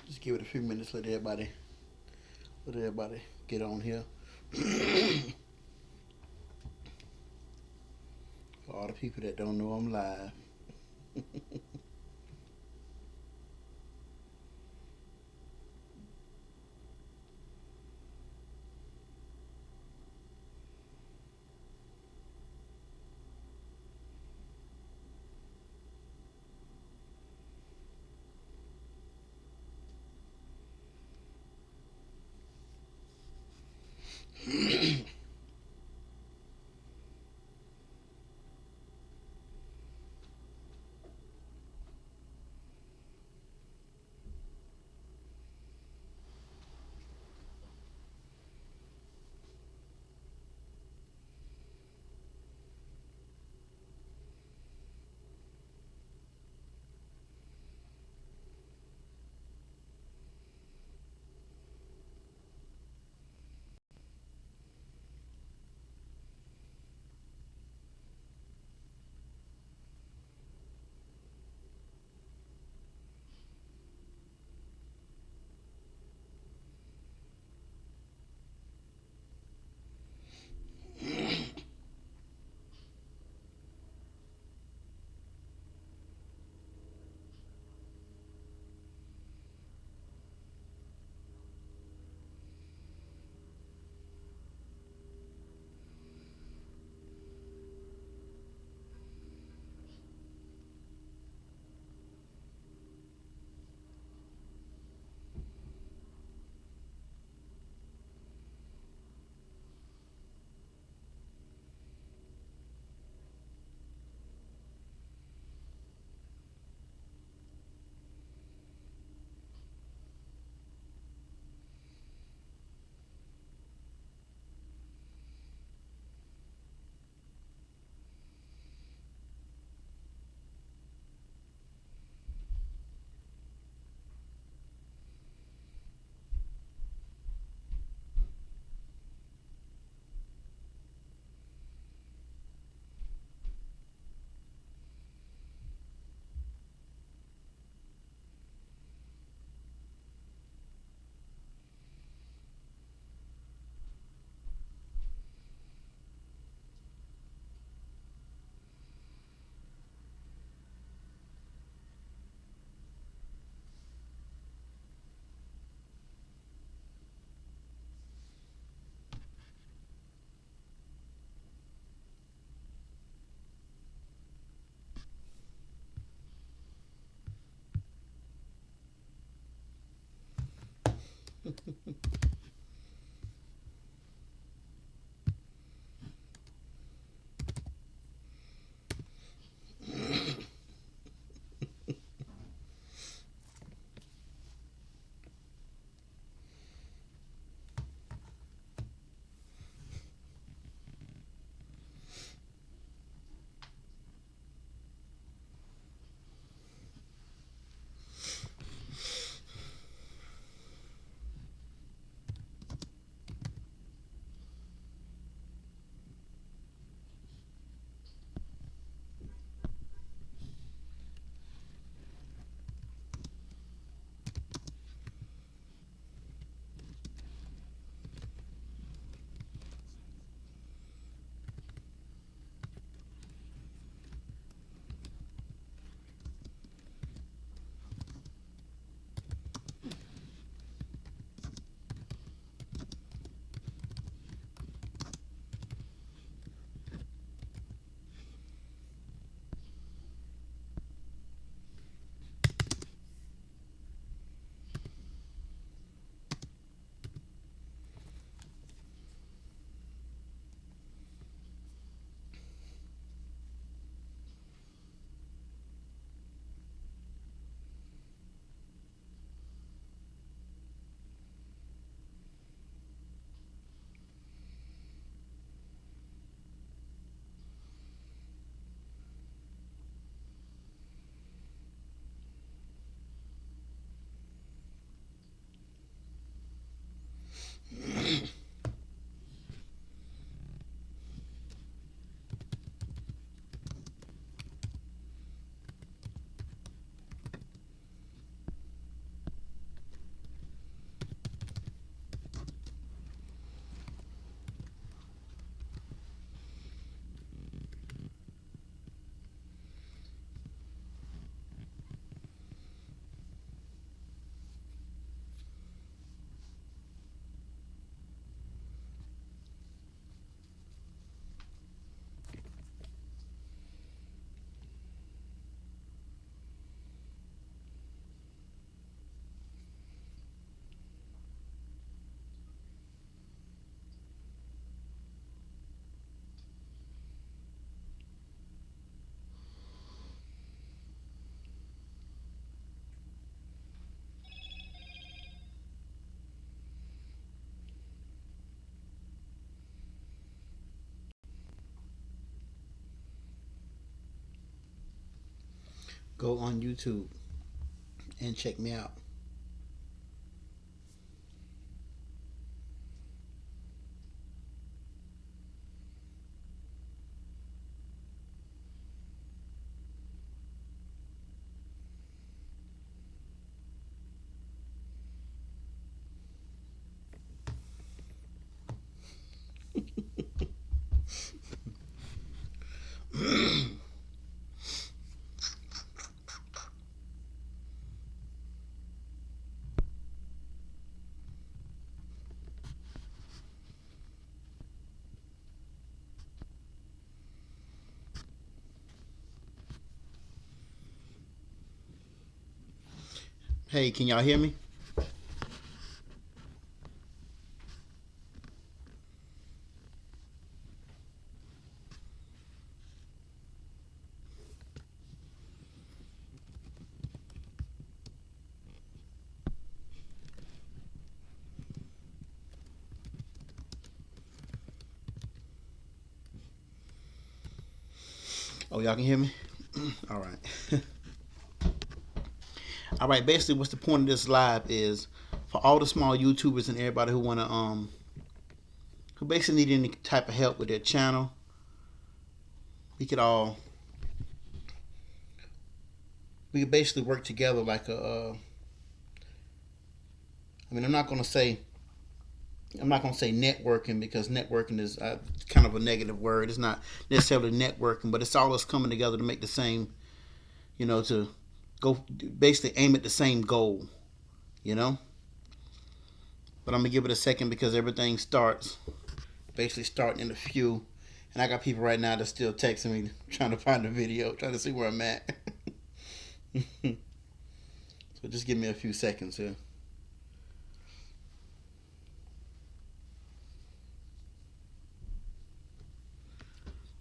Just give it a few minutes. Let everybody get on here. For all the people that don't know I'm live. go on YouTube and check me out. Hey, can y'all hear me? Oh, y'all can hear me? All right. All right, basically what's the point of this live is for all the small YouTubers and everybody who want to who basically need any type of help with their channel. We could basically work together like a I mean, I'm not going to say networking, because networking is kind of a negative word. It's not necessarily networking, but it's all us coming together to make the same, to go basically aim at the same goal, you know. But I'm gonna give it a second because everything starts basically starting in a few, and I got people right now that's still texting me trying to find the video, trying to see where I'm at. So just give me a few seconds here.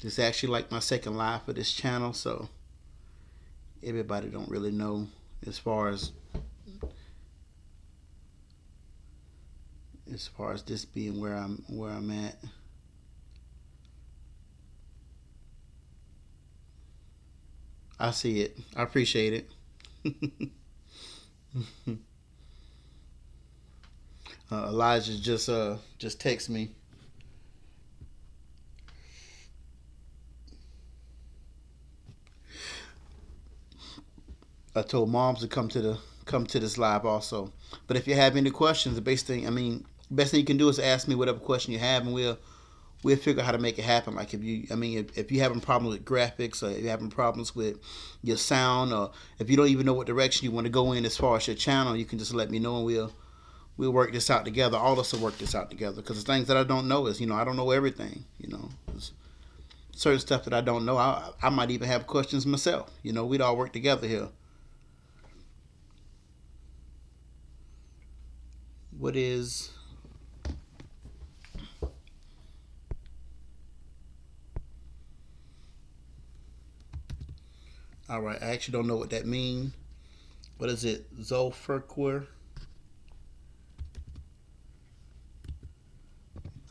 This is actually like my second live for this channel, so everybody don't really know as far as this being where I'm at. I see it. I appreciate it. Elijah just text me. I told moms to come to this live also. But if you have any questions, the best thing you can do is ask me whatever question you have, and we'll figure out how to make it happen. Like if you're having problems with graphics, or if you're having problems with your sound, or if you don't even know what direction you want to go in as far as your channel, you can just let me know, and we'll work this out together. All of us will work this out together, because the things that I don't know is, I don't know everything. There's certain stuff that I don't know. I might even have questions myself. We'd all work together here. What is all right? I actually don't know what that means. What is it? Zofurquer?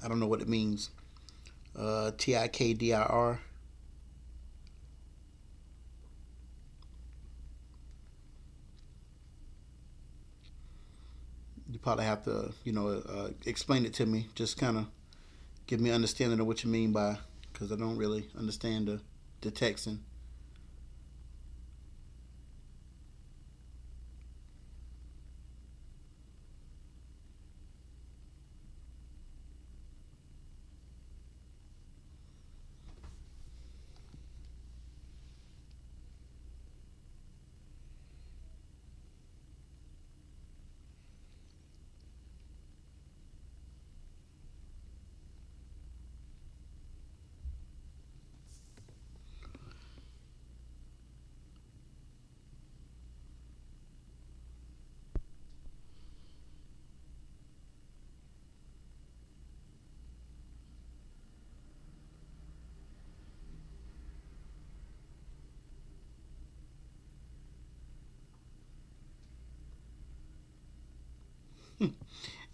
I don't know what it means. TIKDIR. You probably have to, explain it to me. Just kind of give me an understanding of what you mean by, because I don't really understand the texting.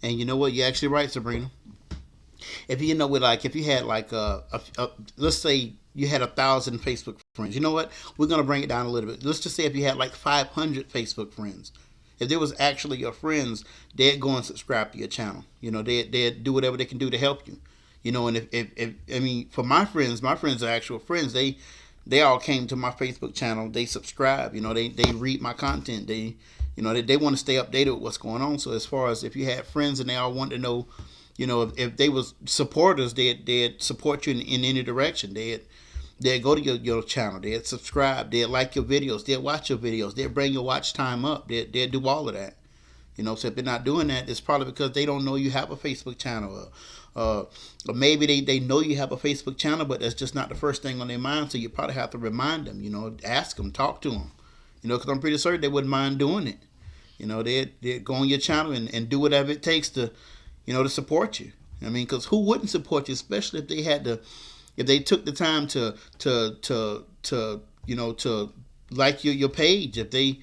And you know what? You're actually right, Sabrina. if you know with like if you had like let's say you had 1,000 Facebook friends. You know what? We're gonna bring it down a little bit. Let's just say if you had like 500 Facebook friends. If there was actually your friends, they'd go and subscribe to your channel. You know, they'd do whatever they can do to help you. You know, and if I mean, for my friends are actual friends. They all came to my Facebook channel. They subscribe. You know, they read my content. They want to stay updated with what's going on. So as far as if you had friends and they all want to know, you know, if they was supporters, they'd support you in any direction. They'd go to your channel. They'd subscribe. They'd like your videos. They'd watch your videos. They'd bring your watch time up. They'd do all of that. You know, so if they're not doing that, it's probably because they don't know you have a Facebook channel. Or maybe they know you have a Facebook channel, but that's just not the first thing on their mind. So you probably have to remind them, you know, ask them, talk to them. You know, because I'm pretty certain they wouldn't mind doing it. You know, they'd go on your channel and do whatever it takes to, you know, to support you. I mean, because who wouldn't support you, especially if they had to, if they took the time to you know, to like your page. If they,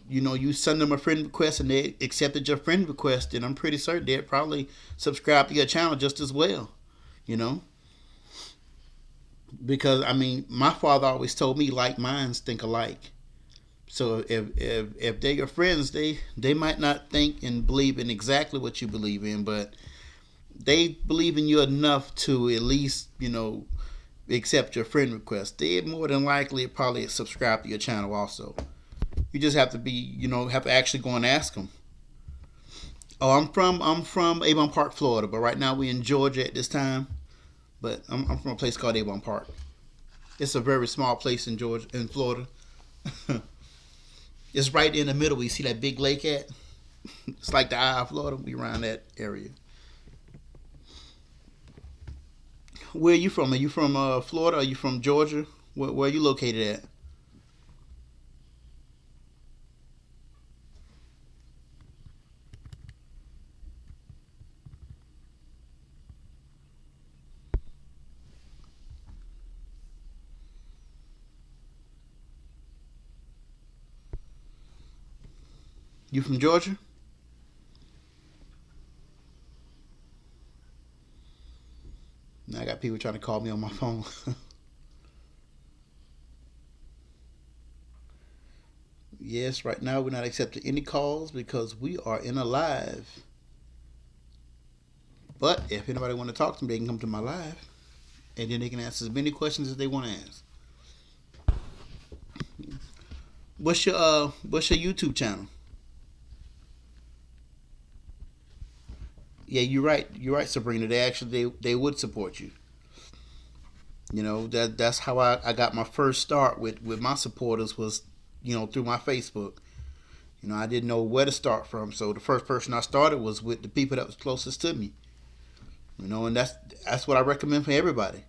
you send them a friend request and they accepted your friend request, then I'm pretty certain they'd probably subscribe to your channel just as well. You know, because I mean, my father always told me like minds think alike. So if they're your friends, they might not think and believe in exactly what you believe in, but they believe in you enough to at least, you know, accept your friend request. They more than likely probably subscribe to your channel also. You just have to be, you know, have to actually go and ask them. Oh, I'm from Avon Park, Florida, but right now we're in Georgia at this time. But I'm from a place called Avon Park. It's a very small place in Georgia, in Florida. It's right in the middle. We see that big lake at. It's like the eye of Florida. We around that area. Where are you from? Are you from Florida? Are you from Georgia? Where are you located at? You from Georgia? Now I got people trying to call me on my phone. Yes, right now we're not accepting any calls because we are in a live. But if anybody want to talk to me, they can come to my live, and then they can ask as many questions as they want to ask. What's your YouTube channel? Yeah, you're right. You're right, Sabrina. They would support you. You know, that's how I got my first start with my supporters was, you know, through my Facebook. You know, I didn't know where to start from, so the first person I started was with the people that was closest to me. You know, and that's what I recommend for everybody.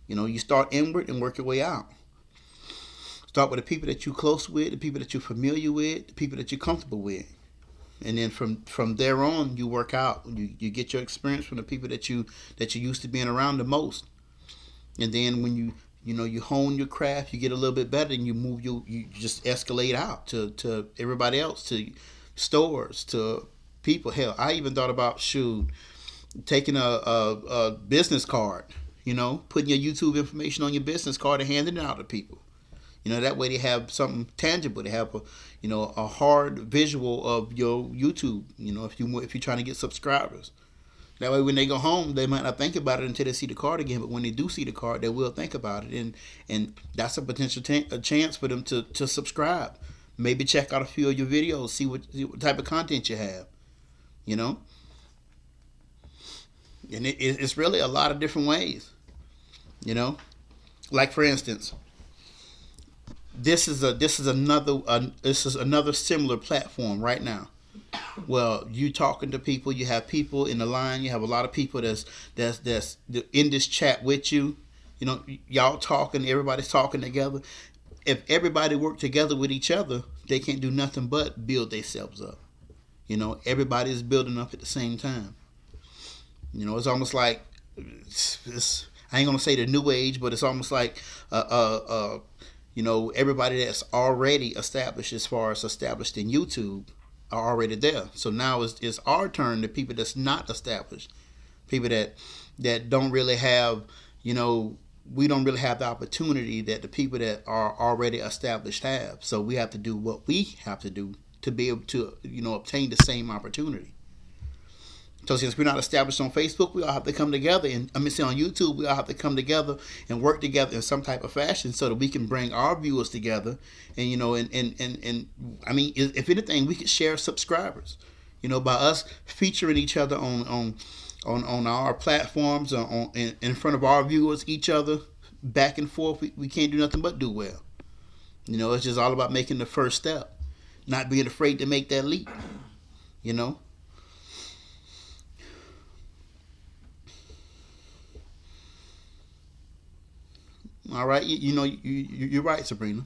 You know, you start inward and work your way out. Start with the people that you're close with, the people that you're familiar with, the people that you're comfortable with. And then from there on, you work out. You get your experience from the people that you used to being around the most. And then when you hone your craft, you get a little bit better, and you just escalate out to everybody else, to stores, to people. Hell, I even thought about taking a business card, you know, putting your YouTube information on your business card and handing it out to people. You know, that way they have something tangible. They have a hard visual of your YouTube. You know, if you're trying to get subscribers. That way, when they go home, they might not think about it until they see the card again. But when they do see the card, they will think about it, and that's a potential a chance for them to subscribe. Maybe check out a few of your videos, see what type of content you have. You know, and it's really a lot of different ways. You know, like for instance, this is another similar platform right now. Well, you talking to people, you have people in the line, you have a lot of people that's in this chat with you. You know, y'all talking, everybody's talking together. If everybody work together with each other, they can't do nothing but build themselves up. You know, everybody is building up at the same time. You know, it's almost like I ain't gonna say the new age, but it's almost like everybody that's already established, as far as established in YouTube, are already there. So now it's our turn. The people that's not established, People that don't really have, you know, we don't really have the opportunity that the people that are already established have. So we have to do what we have to do to be able to, you know, obtain the same opportunity. So since we're not established on Facebook, we all have to come together, and say on YouTube, we all have to come together and work together in some type of fashion so that we can bring our viewers together. And you know, and I mean, if anything, we could share subscribers. You know, by us featuring each other on our platforms, in front of our viewers, each other, back and forth, we can't do nothing but do well. You know, it's just all about making the first step, not being afraid to make that leap. You know. All right, you know, you're right, Sabrina.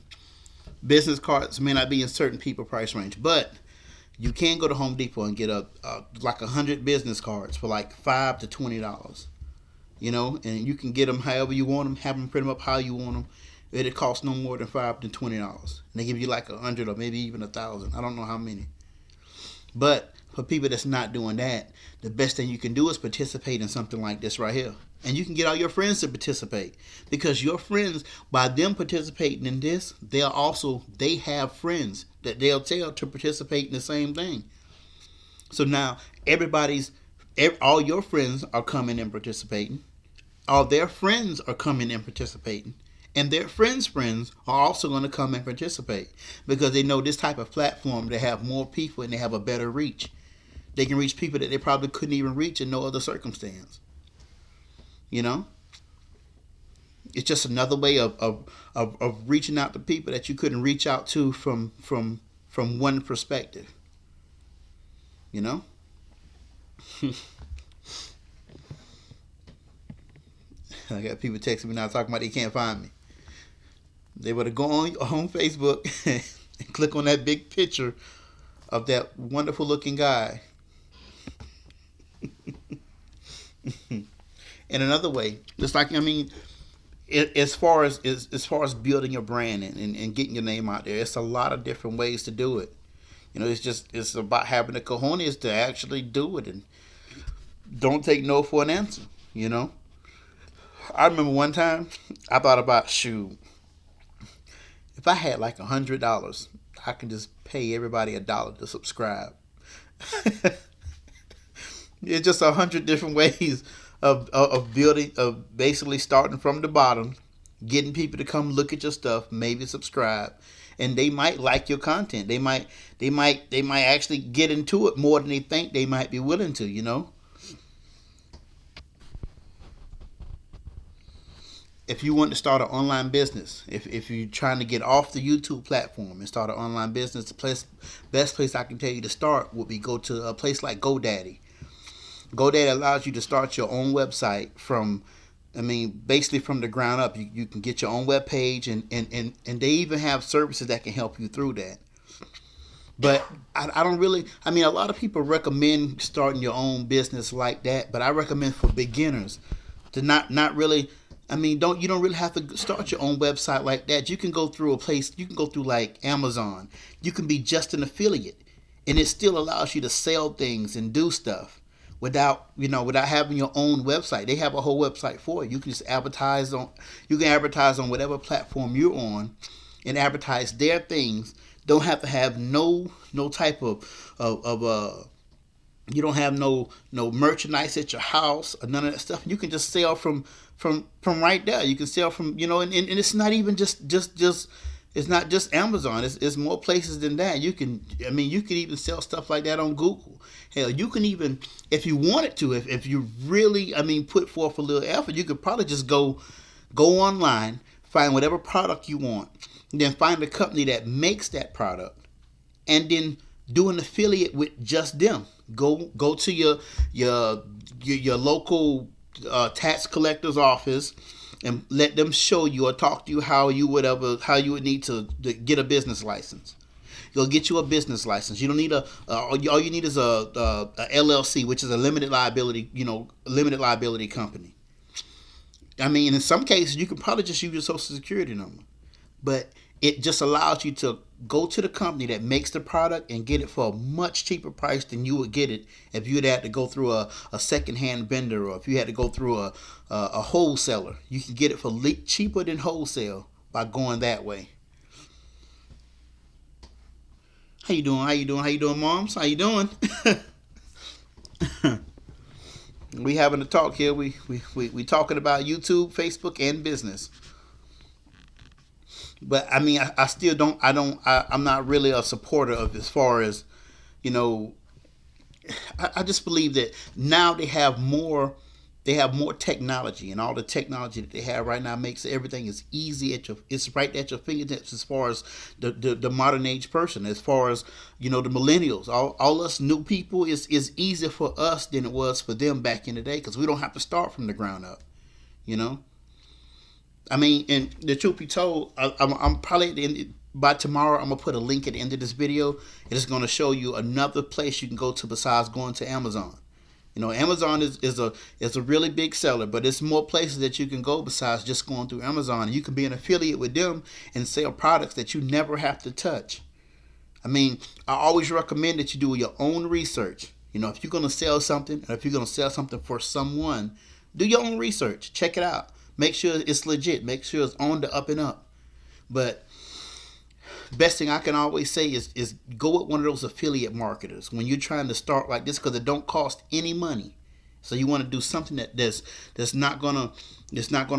Business cards may not be in certain people price range, but you can go to Home Depot and get a like 100 business cards for like $5 to $20. You know, and you can get them however you want them, have them print them up how you want them. It costs no more than $5 to $20, and they give you like 100 or maybe even 1,000. I don't know how many. But for people that's not doing that, the best thing you can do is participate in something like this right here. And you can get all your friends to participate, because your friends, by them participating in this, they have friends that they'll tell to participate in the same thing. So now all your friends are coming and participating. All their friends are coming and participating. And their friends' friends are also going to come and participate, because they know this type of platform, they have more people and they have a better reach. They can reach people that they probably couldn't even reach in no other circumstance. You know, it's just another way of reaching out to people that you couldn't reach out to from one perspective. You know. I got people texting me now talking about they can't find me. They would have gone on Facebook and click on that big picture of that wonderful looking guy. In another way, just like, I mean, as far as building your brand and getting your name out there, it's a lot of different ways to do it. You know, it's about having the cojones to actually do it, and don't take no for an answer. You know, I remember one time I thought about, shoot, if I had like $100, I can just pay everybody $1 to subscribe. It's just 100 different ways of building, of basically starting from the bottom, getting people to come look at your stuff, maybe subscribe, and they might like your content. They might actually get into it more than they think they might be willing to. You know. If you want to start an online business, if you're trying to get off the YouTube platform and start an online business, the best place I can tell you to start would be go to a place like GoDaddy. GoDaddy allows you to start your own website basically from the ground up. You can get your own web page, and they even have services that can help you through that. But I don't really, a lot of people recommend starting your own business like that, but I recommend for beginners to not really, you don't really have to start your own website like that. You can go through like Amazon. You can be just an affiliate, and it still allows you to sell things and do stuff without having your own website. They have a whole website for it. You can just advertise on whatever platform you're on and advertise their things. Don't have to have no type of you don't have no merchandise at your house or none of that stuff. You can just sell from right there. You can sell from, and it's not even just it's not just Amazon. It's more places than that. You can even sell stuff like that on Google. Hell, you can even, if you wanted to, if you really, put forth a little effort, you could probably just go online, find whatever product you want, and then find a company that makes that product, and then do an affiliate with just them. Go to your local tax collector's office and let them show you or talk to you how you would need to get a business license. You'll get you a business license. You don't need all you need is a LLC, which is a limited liability company. In some cases you can probably just use your social security number. But it just allows you to go to the company that makes the product and get it for a much cheaper price than you would get it if you'd had to go through a secondhand vendor, or if you had to go through a wholesaler. You can get it for cheaper than wholesale by going that way. How you doing? How you doing? How you doing, moms? How you doing? We having a talk here. We talking about YouTube, Facebook, and business. But I mean, I still don't. I'm not really a supporter of, as far as, you know. I just believe that now they have more. They have more technology, and all the technology that they have right now makes everything as easy at your. It's right at your fingertips, as far as the modern age person, as far as, the millennials, all us new people, is easier for us than it was for them back in the day, because we don't have to start from the ground up. You know. I mean, and the truth be told, I'm probably at the end, by tomorrow. I'm gonna put a link at the end of this video. It's gonna show you another place you can go to besides going to Amazon. Amazon is a really big seller, but there's more places that you can go besides just going through Amazon. You can be an affiliate with them and sell products that you never have to touch. I mean, I always recommend that you do your own research. If you're gonna sell something, or if you're gonna sell something for someone, do your own research. Check it out. Make sure it's legit. Make sure it's on the up and up. But best thing I can always say is go with one of those affiliate marketers when you're trying to start like this, because it don't cost any money. So you want to do something that's not gonna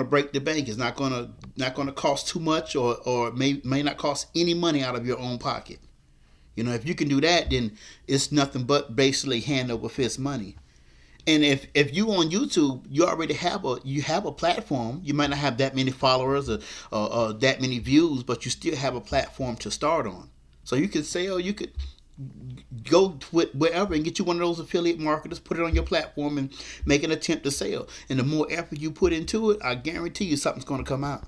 break the bank. It's not gonna cost too much, or may not cost any money out of your own pocket. If you can do that, then it's nothing but basically hand over fist money. And if you on YouTube, you already have a platform. You might not have that many followers, or that many views, but you still have a platform to start on. So you could sell. You could go wherever and get you one of those affiliate marketers, put it on your platform, and make an attempt to sell. And the more effort you put into it, I guarantee you something's going to come out.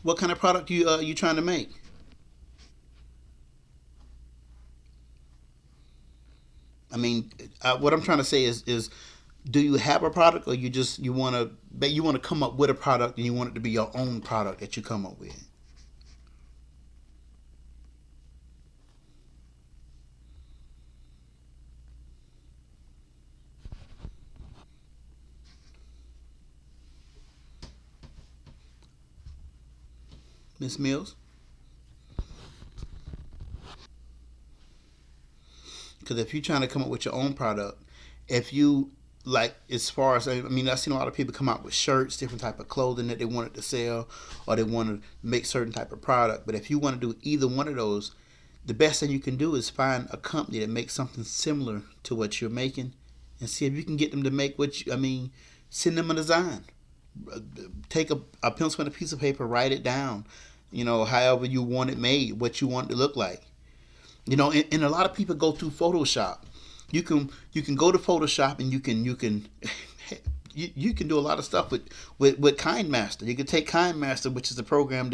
What kind of product you trying to make? I mean, what I'm trying to say is, do you have a product, or you want to come up with a product, and you want it to be your own product that you come up with? Miss Mills? Because if you're trying to come up with your own product, if you like, as far as, I mean, I've seen a lot of people come out with shirts, different type of clothing that they wanted to sell, or they want to make certain type of product. But if you want to do either one of those, the best thing you can do is find a company that makes something similar to what you're making, and see if you can get them to make send them a design. Take a pencil and a piece of paper, write it down, however you want it made, what you want it to look like. And a lot of people go through Photoshop. You can go to Photoshop, and you can you can do a lot of stuff with KindMaster. You can take KindMaster, which is a program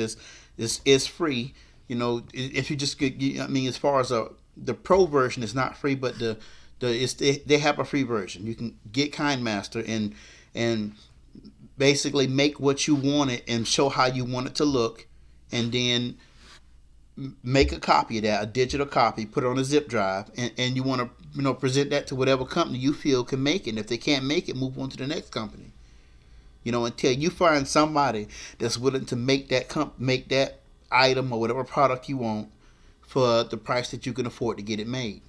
is free. If you just get, as far as the pro version is not free, but they have a free version. You can get KindMaster and basically make what you want it, and show how you want it to look, and then make a copy of that, a digital copy, put it on a zip drive, and you want to present that to whatever company you feel can make it. And if they can't make it, move on to the next company. Until you find somebody that's willing to make that item or whatever product you want for the price that you can afford to get it made.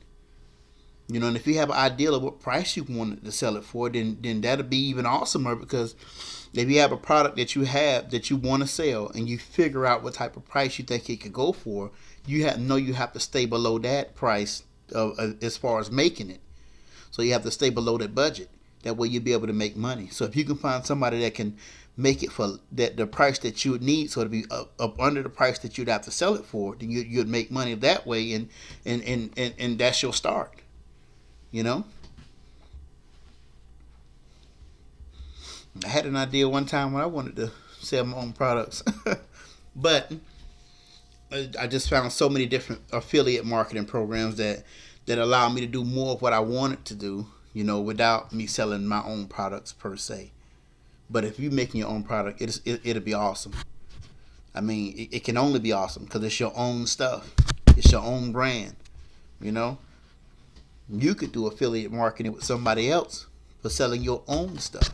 And if you have an idea of what price you want to sell it for, then that'll be even awesomer, because if you have a product that you want to sell, and you figure out what type of price you think it could go for, you have to stay below that price as far as making it. So you have to stay below that budget. That way you'll be able to make money. So if you can find somebody that can make it for the price that you would need, so to be up under the price that you'd have to sell it for, then you'd make money that way, and that's your start. I had an idea one time when I wanted to sell my own products, but I just found so many different affiliate marketing programs that allow me to do more of what I wanted to do, without me selling my own products per se. But if you're making your own product, it'll be awesome. I mean, it can only be awesome because it's your own stuff. It's your own brand. You know, you could do affiliate marketing with somebody else for selling your own stuff.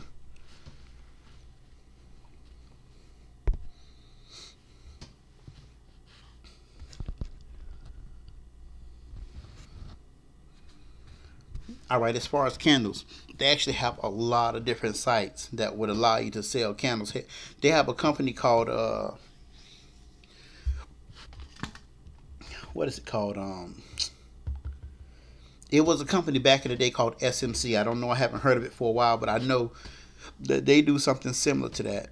All right, as far as candles, they actually have a lot of different sites that would allow you to sell candles. They have a company called what is it called? It was a company back in the day called SMC. I don't know. I haven't heard of it for a while, but I know that they do something similar to that.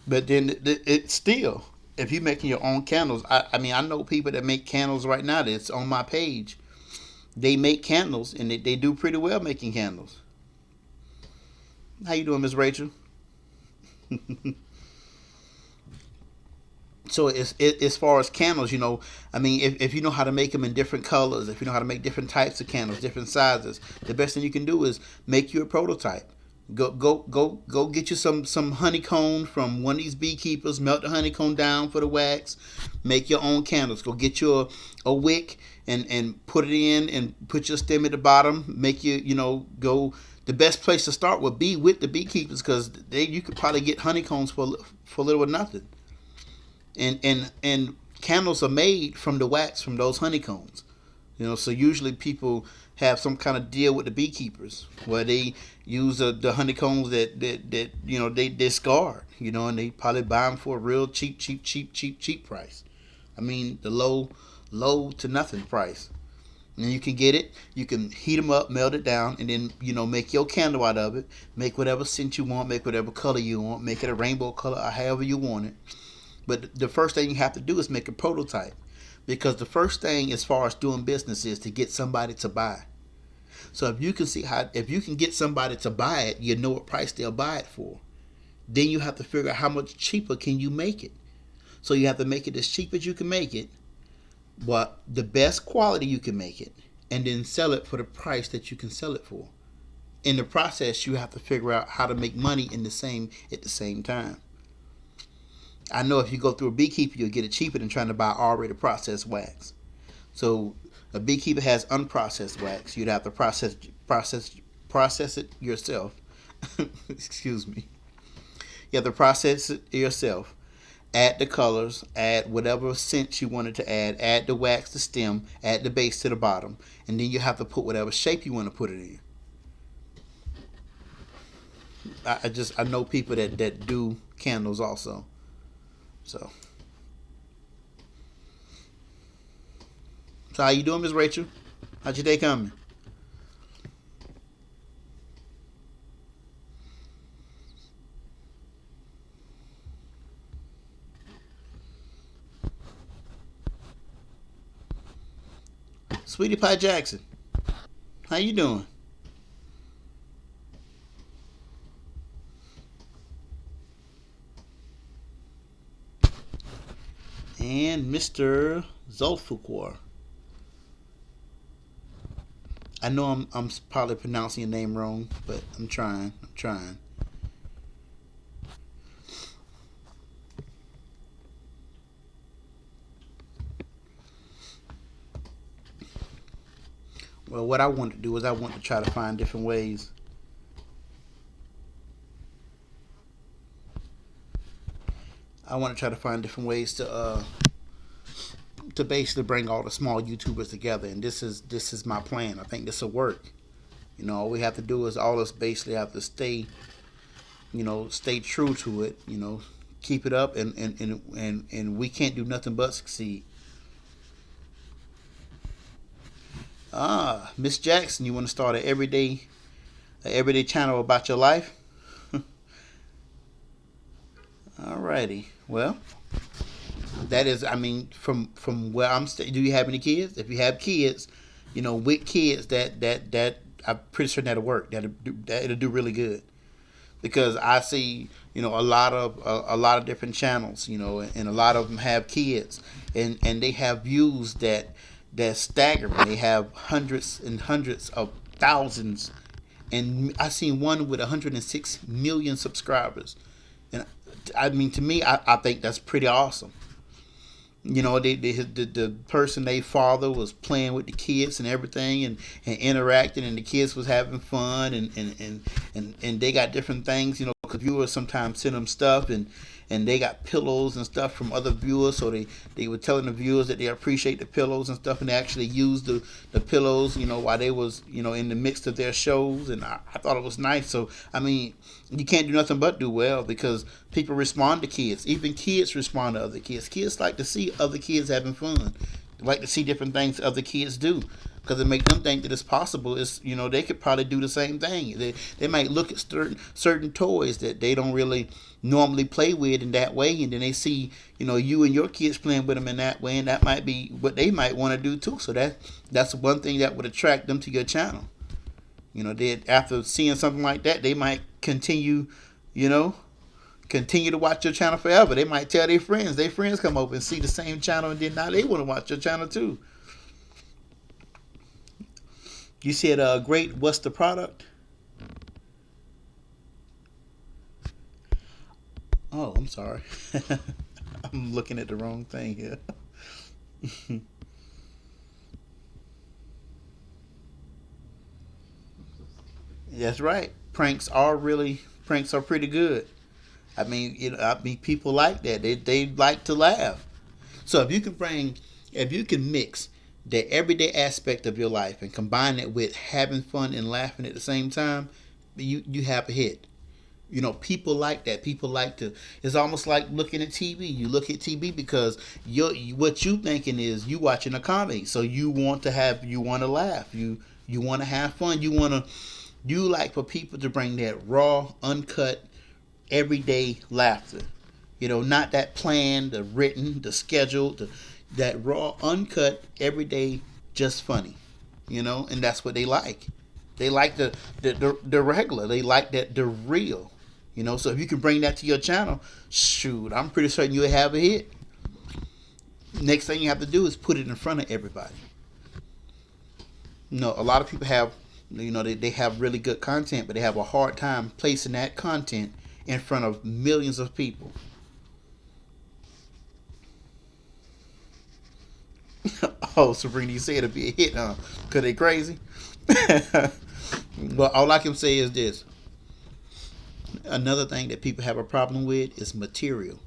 But then it's still, if you're making your own candles, I mean, I know people that make candles right now that's on my page. They make candles and they do pretty well making candles. How you doing, Miss Rachel? So as far as candles, I mean, if you know how to make them in different colors, if you know how to make different types of candles, different sizes, the best thing you can do is make you a prototype. Go get you some honeycomb from one of these beekeepers. Melt the honeycomb down for the wax. Make your own candles. Go get you a wick and put it in and put your stem at the bottom. Make go. The best place to start would be with the beekeepers because you could probably get honeycombs for little or nothing. And candles are made from the wax from those honeycombs. So usually people have some kind of deal with the beekeepers where they use the honeycombs that they discard, and they probably buy them for a real cheap price. I mean, the low to nothing price. And you can get it, you can heat them up, melt it down, and then make your candle out of it. Make whatever scent you want, make whatever color you want, make it a rainbow color or however you want it. But the first thing you have to do is make a prototype. Because the first thing as far as doing business is to get somebody to buy. So if you can get somebody to buy it, you know what price they'll buy it for. Then you have to figure out how much cheaper can you make it. So you have to make it as cheap as you can make it, but the best quality you can make it, and then sell it for the price that you can sell it for. In the process, you have to figure out how to make money at the same time. I know if you go through a beekeeper, you'll get it cheaper than trying to buy already processed wax. So a beekeeper has unprocessed wax. You'd have to process it yourself. Excuse me. You have to process it yourself. Add the colors. Add whatever scent you wanted to add the wax, the stem. Add the base to the bottom, and then you have to put whatever shape you want to put it in. I know people that do candles also. So how you doing, Miss Rachel? How's your day coming? Sweetie Pie Jackson, how you doing? And Mr. Zulfikar. I know I'm probably pronouncing your name wrong, but I'm trying. Well, what I want to do is I want to try to find different ways. I want to try to find different ways to basically bring all the small YouTubers together, and this is my plan. I think this will work. All we have to do is all us basically have to stay true to it. Keep it up, and we can't do nothing but succeed. Miss Jackson, you want to start a everyday channel about your life? Alrighty. Well, that is, I mean, from where I'm do you have any kids? If you have kids, with kids, that I'm pretty sure that'll work. It'll do really good because I see a lot of different channels, and a lot of them have kids, and they have views that staggering. They have hundreds and hundreds of thousands and I seen one with 106 million subscribers. And I mean, to me, I think that's pretty awesome. You know, the person, they father, was playing with the kids and everything, and interacting, and the kids was having fun, and they got different things. You know, because viewers sometimes send them stuff, and they got pillows and stuff from other viewers, so they were telling the viewers that they appreciate the pillows and stuff, and they actually used the pillows, you know, while they was, you know, in the midst of their shows. And I thought it was nice. So I mean, you can't do nothing but do well, because people respond to kids. Even kids respond to other kids. Kids like to see other kids having fun. They like to see different things other kids do, because it make them think that it's possible. It's, you know, they could probably do the same thing. They might look at certain toys that they don't really normally play with in that way, and then they see, you know, you and your kids playing with them in that way, and that might be what they might want to do too. So that's one thing that would attract them to your channel. You know, they, after seeing something like that, they might continue, you know, continue to watch your channel forever. They might tell their friends. Their friends come over and see the same channel, and then now they want to watch your channel too. You said, great, what's the product? Oh, I'm sorry. I'm looking at the wrong thing here. That's right. Pranks are pretty good. I mean, you know, I mean, people like that. They like to laugh. So if you can mix the everyday aspect of your life and combine it with having fun and laughing at the same time, you have a hit. You know, people like that. People like to. It's almost like looking at TV. You look at TV because what you thinking is you watching a comedy, so you want to laugh. You want to have fun. You like for people to bring that raw, uncut, everyday laughter. You know, not that planned, the written, the scheduled, that raw, uncut, everyday, just funny. You know, and that's what they like. They like the regular. They like that the real. You know, so if you can bring that to your channel, shoot, I'm pretty certain you'll have a hit. Next thing you have to do is put it in front of everybody. You know, a lot of people have, you know, they have really good content, but they have a hard time placing that content in front of millions of people. Oh, Sabrina, you say it'll be a hit, huh? Cause they crazy. Well, all I can say is this. Another thing that people have a problem with is material.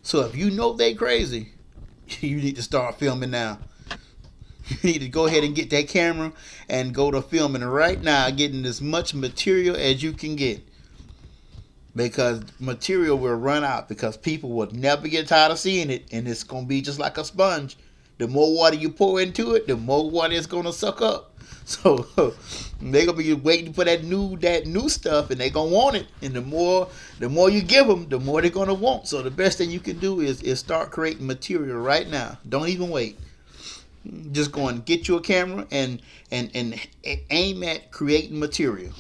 So if you know they crazy, you need to start filming now. You need to go ahead and get that camera and go to filming right now, getting as much material as you can get. Because material will run out, because people will never get tired of seeing it, and it's going to be just like a sponge. The more water you pour into it, the more water it's going to suck up. So they're gonna be waiting for that new stuff, and they're gonna want it. And the more you give them, the more they're gonna want. So the best thing you can do is start creating material right now. Don't even wait. Just go and get you a camera and aim at creating material.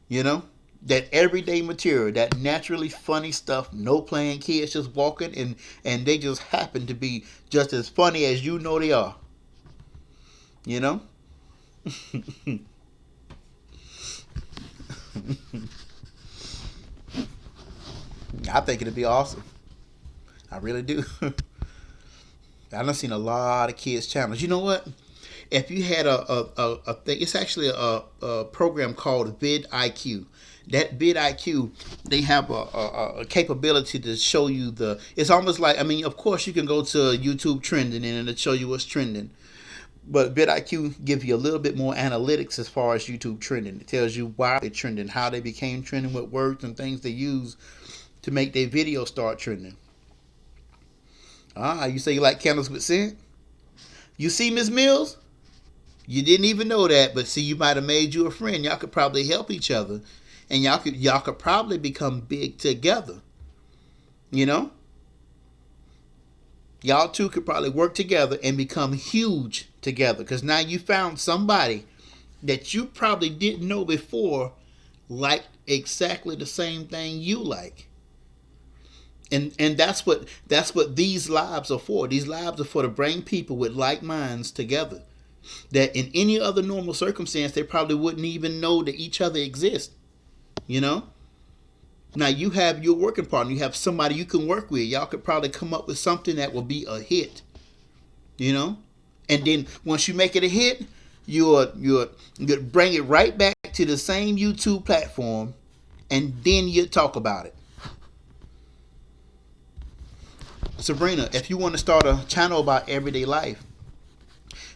You know, that everyday material, that naturally funny stuff. No playing kids just walking, and they just happen to be just as funny as you know they are. You know. I think it'd be awesome. I really do. I've seen a lot of kids channels. You know what? If you had a thing, it's actually a program called vidIQ. That vidIQ, they have a capability to show you it's almost like, I mean, of course you can go to YouTube trending and it'll show you what's trending. But vidIQ gives you a little bit more analytics as far as YouTube trending. It tells you why they're trending, how they became trending, what words and things they use to make their video start trending. You say you like candles with scent? You see, Miss Mills? You didn't even know that, but see, you might have made you a friend. Y'all could probably help each other, and y'all could probably become big together. You know? Y'all two could probably work together and become huge together, because now you found somebody that you probably didn't know before liked exactly the same thing you like. And that's what these lives are for. These lives are for to bring people with like minds together. that in any other normal circumstance they probably wouldn't even know that each other exists. You know. Now you have your working partner. You have somebody you can work with. Y'all could probably come up with something that will be a hit. You know, and then once you make it a hit, you'll bring it right back to the same YouTube platform, and then you talk about it. Sabrina, if you want to start a channel about everyday life,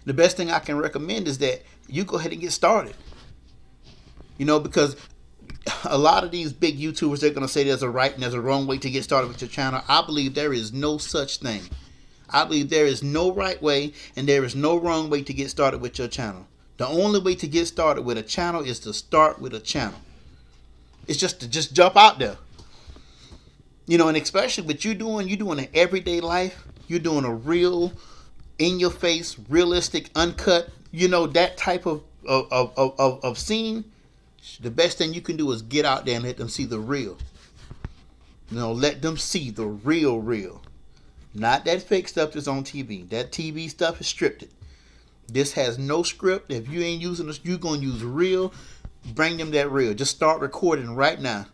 the best thing I can recommend is that you go ahead and get started. You know, because a lot of these big YouTubers, they're going to say there's a right and there's a wrong way to get started with your channel. I believe there is no such thing. I believe there is no right way and there is no wrong way to get started with your channel. The only way to get started with a channel is to start with a channel. It's just to just jump out there. You know, and especially what you're doing an everyday life. You're doing a real, in your face, realistic, uncut, you know, that type of scene. The best thing you can do is get out there and let them see the real. You know, let them see the real. Not that fake stuff that's on TV. That TV stuff is scripted. This has no script. If you ain't using this, you're going to use real. Bring them that real. Just start recording right now.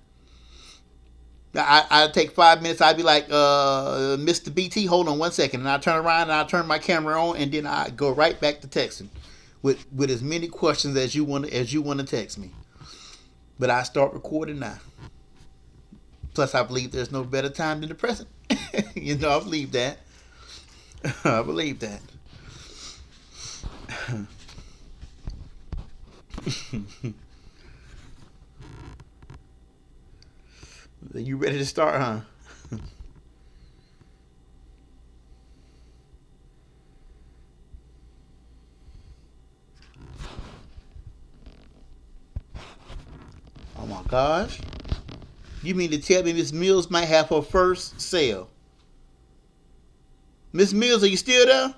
I take 5 minutes. I'd be like, Mr. BT, hold on 1 second. And I turn around and I turn my camera on, and then I go right back to texting with as many questions as you want to text me. But I start recording now. Plus, I believe there's no better time than the present. You know, I believe that. I believe that. You ready to start, huh? Oh my gosh. You mean to tell me Miss Mills might have her first sale? Miss Mills, are you still there?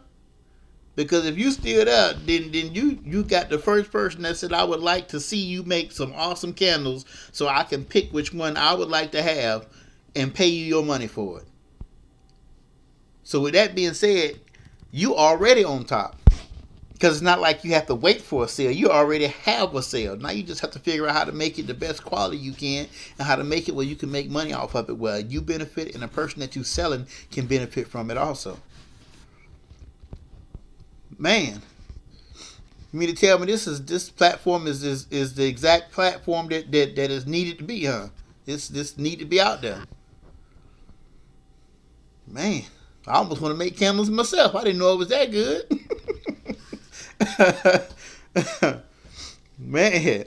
Because if you still there, then you got the first person that said, I would like to see you make some awesome candles so I can pick which one I would like to have and pay you your money for it. So with that being said, you already on top. Because it's not like you have to wait for a sale. You already have a sale. Now you just have to figure out how to make it the best quality you can and how to make it where you can make money off of it. Well, you benefit and the person that you're selling can benefit from it also. Man, you mean to tell me this platform is the exact platform that is needed to be, huh? This need to be out there. Man, I almost want to make candles myself. I didn't know it was that good. Man.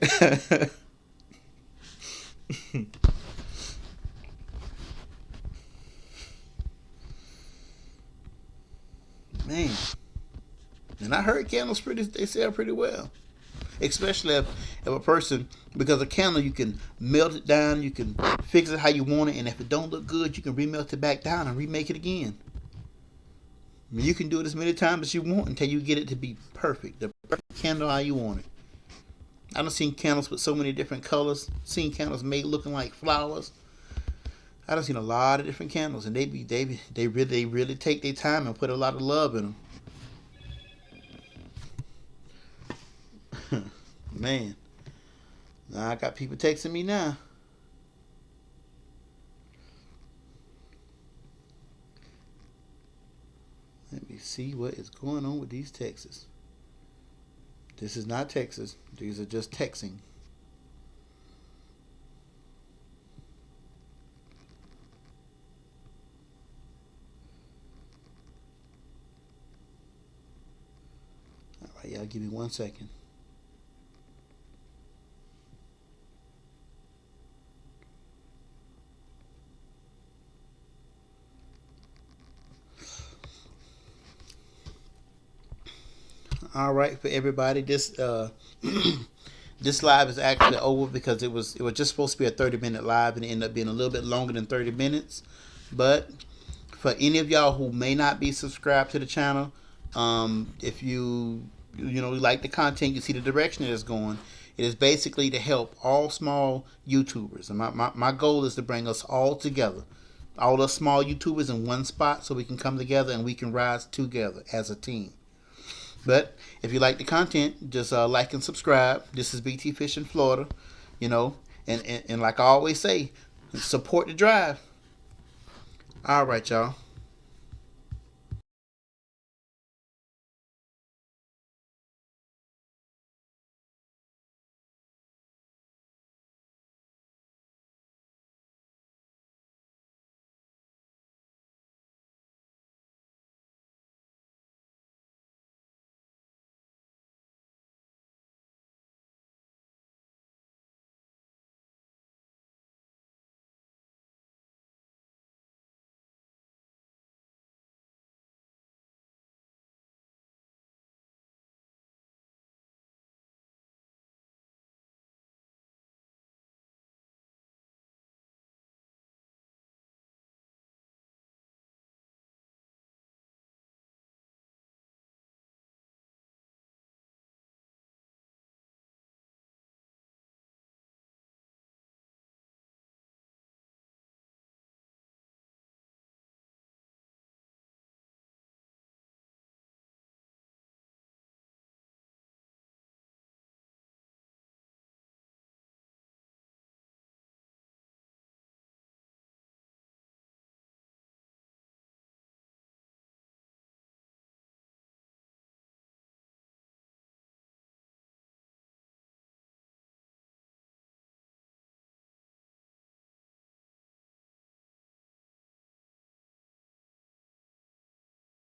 Man. And I heard candles they sell pretty well. Especially if a person, because a candle you can melt it down, you can fix it how you want it, and if it don't look good, you can remelt it back down and remake it again. I mean, you can do it as many times as you want until you get it to be perfect. The perfect candle how you want it. I done seen candles with so many different colors. Seen candles made looking like flowers. I done seen a lot of different candles, and they really take their time and put a lot of love in them. Man, now I got people texting me now. Let me see what is going on with these texts. This is not Texas. These are just texting. All right, y'all give me 1 second. All right, for everybody, this this live is actually over because it was just supposed to be a 30-minute live and it ended up being a little bit longer than 30 minutes. But for any of y'all who may not be subscribed to the channel, if you like the content, you see the direction it is going. It is basically to help all small YouTubers. And my goal is to bring us all together, all the small YouTubers in one spot, so we can come together and we can rise together as a team. But if you like the content, just like and subscribe. This is BT Fishing Florida, you know, and like I always say, support the drive. All right, y'all.